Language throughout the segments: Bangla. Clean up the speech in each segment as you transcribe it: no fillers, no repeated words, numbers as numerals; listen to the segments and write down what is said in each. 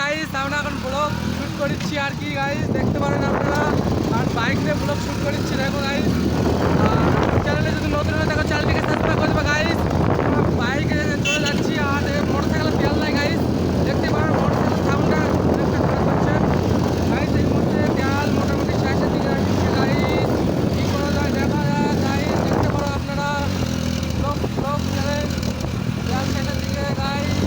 গাইস আমরা এখন ব্লগ শুট করছি আর কি গাইস দেখতে পারেন আপনারা আর বাইক নিয়ে ব্লগ শুট করছি দেখো গাইস চ্যানেলে যদি নতুন হয়ে থাকো চ্যানেলটিকে সাবস্ক্রাইব করে দেবে গাইস বাইকে চলে যাচ্ছি আর মোটরসাইকেল তেল নাই গাইস দেখতে পারেন মোটরসাইকেল সাউন্ডটা অনেকটা খারাপ হচ্ছে গাইস এই মুহূর্তে তেল মোটামুটি শেষের দিকে আসছে গাইস কি করা যায় দেখা যায় গাইস দেখতে পারো আপনারা ব্লগ চ্যানেল তেল শেষের দিকে গাইস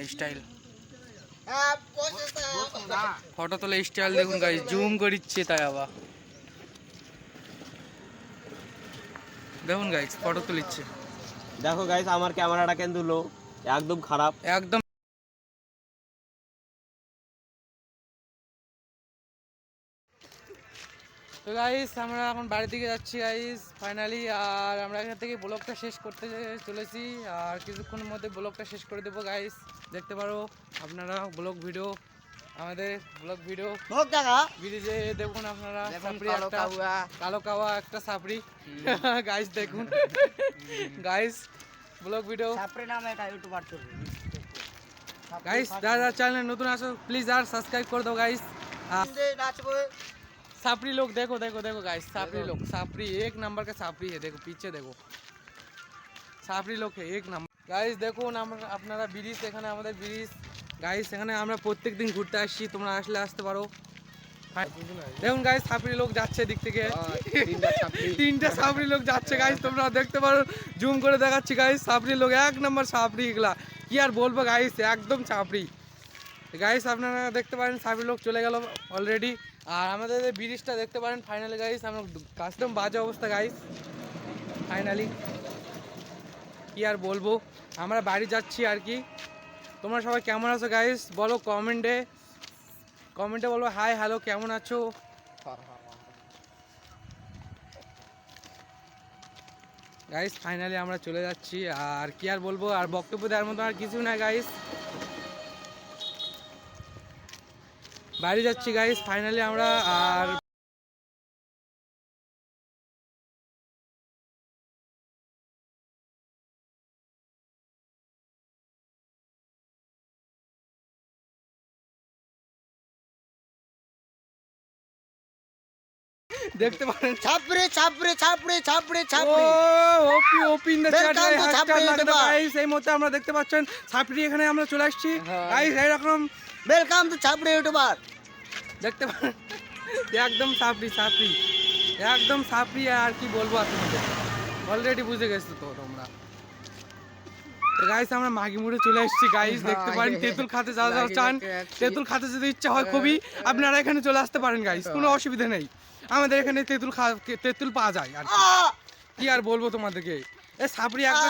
স্টাইল ফটো তোলে স্টাইল দেখুন গাইস জুম করিচ্ছে তাই আবার দেখুন গাইস ফটো তুলিচ্ছে দেখো গাইস আমার ক্যামেরাটা কিন্তু লো একদম খারাপ একদম তো গাইস আমরা এখন বাড়ির দিকে যাচ্ছি গাইস ফাইনালি আর আমরা এখান থেকে ব্লগটা শেষ করতে চলেছি আর কিছুক্ষণের মধ্যে ব্লগটা শেষ করে দেবো গাইস দেখতে পারো আপনারা ব্লগ ভিডিও আমাদের ব্লগ ভিডিও ব্রিজে দেখুন আপনারা সাপড়ি একটা কালো কাওয়া একটা সাপড়ি গাইস দেখুন গাইস ব্লগ ভিডিও সাপড়ি নামে একটা ইউটিউবার চলবে গাইস যারা চ্যানেল নতুন আসো প্লিজ আর সাবস্ক্রাইব করে দাও গাইস सापरी लोग देखो देखो देखो गाइस सापरी लोग सापरी एक नंबर का सापरी है देखो पीछे देखो सापरी लोग है एक नंबर गाइस देखो আপনারা ব্রিজ এখানে আমাদের ব্রিজ গাইস এখানে আমরা প্রত্যেক দিন ঘুরতে আসি তোমরা আসলে আসতে পারো দেখুন গাইস সাপরি লোক যাচ্ছে দিক থেকে তিনটা সাপরি লোক যাচ্ছে গাইস তোমরা দেখতে পারো জুম করে দেখাচ্ছি গাইস সাপরি লোক এক নম্বর সাপরি এগুলা কি আর বলবো গাইস একদম সাপরি গাইস আপনারা দেখতে পারেন সাপরি লোক চলে গেল অলরেডি আর আমাদের ব্রিজটা দেখতে পারেন ফাইনালি গাইস আমরা কাস্টম বাজে অবস্থা গাইস ফাইনালি কি আর বলবো আমরা বাড়ি যাচ্ছি আর কি তোমরা সবাই কেমন আছো গাইস বলো কমেন্টে বলো হাই হ্যালো কেমন আছো গাইস ফাইনালি আমরা চলে যাচ্ছি আর কি আর বলবো আর বক্তব্য দেওয়ার মতো আর কিছু না গাইস বাড়ি যাচ্ছি গাইস ফাইনালি আমরা আর দেখতে পারেন ছাপড়ে ছাপড়ে ছাপড়ে ছাপড়ে ও ছাপড়ে OP OP in the chat Welcome to ছাপড়ি গাইস এই মুহূর্তে আমরা দেখতে পাচ্ছেন ছাপড়ি এখানে আমরা চলে আসছি গাইস এইরকম ওয়েলকাম টু ছাপড়ে ইউটিউবার দেখতে পারেন একদম সাপড়ি একদম সাপড়ি আর কি বলবো আপনাদের অলরেডি বুঝে গেছো তো তোমরা গাইস আমরা মাগিমুড়ে চলে এসেছি গাইস দেখতে পারেন তেঁতুল খাতে যারা চান তেঁতুল খাতে যদি ইচ্ছা হয় খুবই আপনারা এখানে চলে আসতে পারেন গাইস কোনো অসুবিধা নেই আমাদের এখানে তেঁতুল পাওয়া যায় আর কি আর বলবো তোমাদেরকে এ সাপড়ি একবার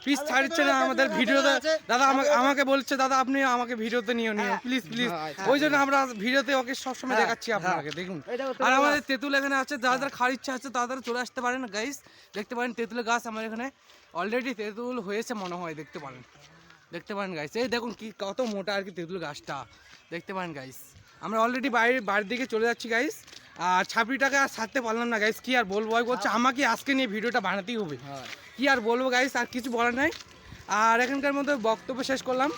পিস ছাড়ছে না আমাদের ভিডিওতে। দাদা আমাকে বলছে দাদা আপনি আমাকে ভিডিওতে নিও প্লিজ প্লিজ। ওই জন্য আমরা ভিডিওতে ওকে সবসময় দেখাচ্ছি আপনাকে, দেখুন। আর আমাদের তেঁতুল এখানে আছে, যাদের খাওয়ার ইচ্ছা আছে তাদের চলে আসতে পারেন গাইস। দেখতে পারেন তেঁতুলের গাছ আমার এখানে অলরেডি তেঁতুল হয়েছে মনে হয়, দেখতে পারেন গাইস। এই দেখুন কি কত মোটা আর কি তেঁতুল গাছটা, দেখতে পারেন গাইস। আমরা অলরেডি বাড়ির দিকে চলে যাচ্ছি গাইস। আর ছাপড়িটাকে আর ছাড়তে পারলাম না গাইস, কি আর বলবো। বলছে আমাকে আজকে নিয়ে ভিডিওটা বানাতেই হবে, কি আর বলবো গাইস, আর কিছু বলার নাই। আর এখানকার মধ্যে বক্তব্য শেষ করলাম।